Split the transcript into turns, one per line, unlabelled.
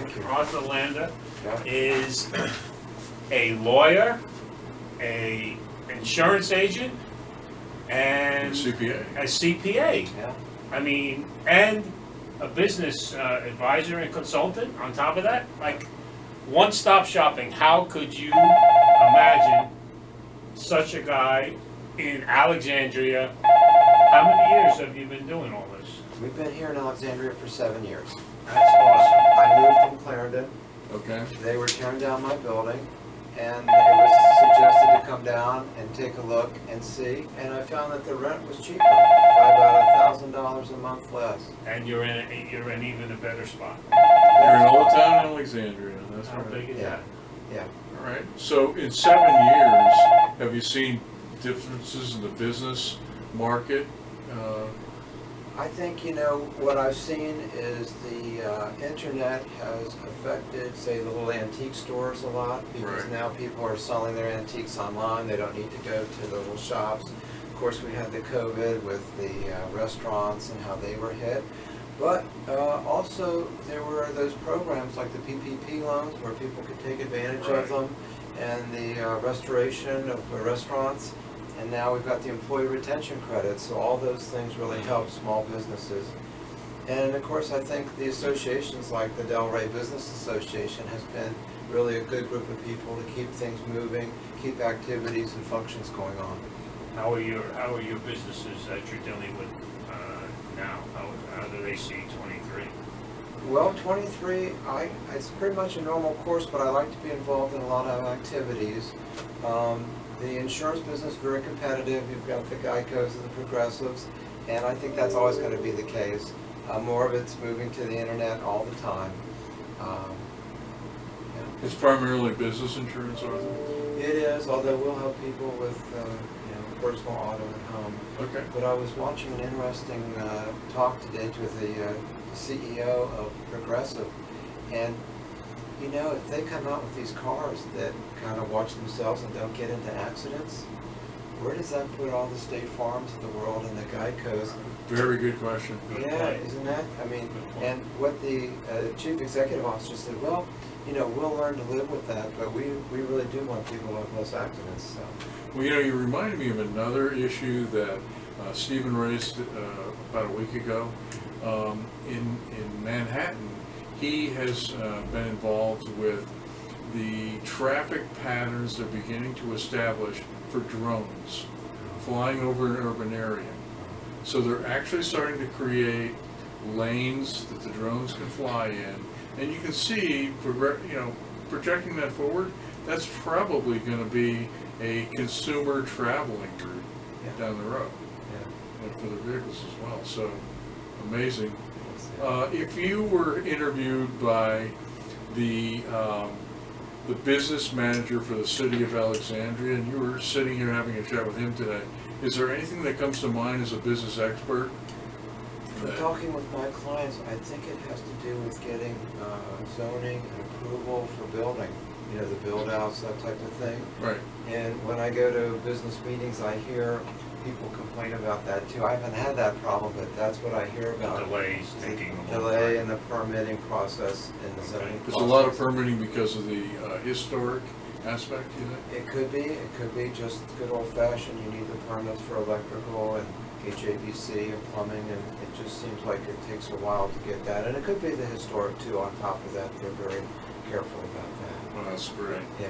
Thank you.
Arthur Lander
Yeah.
is a lawyer, a insurance agent, and
CPA.
a CPA.
Yeah.
I mean, and a business advisor and consultant on top of that. Like, one-stop shopping. How could you imagine such a guy in Alexandria? How many years have you been doing all this?
We've been here in Alexandria for 7 years.
That's awesome.
I moved from Clarendon.
Okay.
They were tearing down my building, and it was suggested to come down and take a look and see, and I found that the rent was cheaper, by about $1,000 a month less.
And you're in even a better spot.
You're in Old Town Alexandria. That's
How
right.
big is
Yeah.
that?
Yeah.
All right. So in 7 years, have you seen differences in the business market?
I think, what I've seen is the internet has affected, say, the little antique stores a lot, because
Right.
now people are selling their antiques online. They don't need to go to the little shops. Of course, we had the COVID with the restaurants and how they were hit. But also, there were those programs like the PPP loans where people could take advantage of them, and the restoration of the restaurants. And now we've got the employee retention credits, so all those things really help small businesses. And of course, I think the associations like the Delray Business Association has been really a good group of people to keep things moving, keep activities and functions going on.
How are your businesses that you're dealing with now? How do they see 23?
Well, 23, it's pretty much a normal course, but I like to be involved in a lot of activities. The insurance business is very competitive. You've got the Geicos and the Progressives, and I think that's always going to be the case. More of it's moving to the internet all the time.
It's primarily business insurance, Arthur?
It is, although we'll help people with personal auto and home.
Okay.
But I was watching an interesting talk today with the CEO of Progressive, and if they come out with these cars that kind of watch themselves and don't get into accidents, where does that put all the State Farms of the world and the Geicos?
Very good question.
Yeah, isn't that? I mean, and what the chief executive officer said, well, we'll learn to live with that, but we really do want people to have less accidents. So.
Well, you reminded me of another issue that Stephen raised about a week ago. In Manhattan, he has been involved with the traffic patterns they're beginning to establish for drones flying over an urban area. So they're actually starting to create lanes that the drones can fly in, and you can see, projecting that forward, that's probably going to be a consumer traveling route down the road, and for the vehicles as well. So amazing. If you were interviewed by the business manager for the city of Alexandria, and you were sitting here having a chat with him today, is there anything that comes to mind as a business expert?
From talking with my clients, I think it has to do with getting zoning and approval for building, the build outs, that type of thing.
Right.
And when I go to business meetings, I hear people complain about that too. I haven't had that problem, but that's what I hear about.
The delays, taking
The delay in the permitting process and the zoning
There's
process.
a lot of permitting because of the historic aspect, you think?
It could be just good old fashioned. You need the permits for electrical and HVAC and plumbing, and it just seems like it takes a while to get that. And it could be the historic too on top of that. They're very careful about that.
Well, that's great.
Yeah.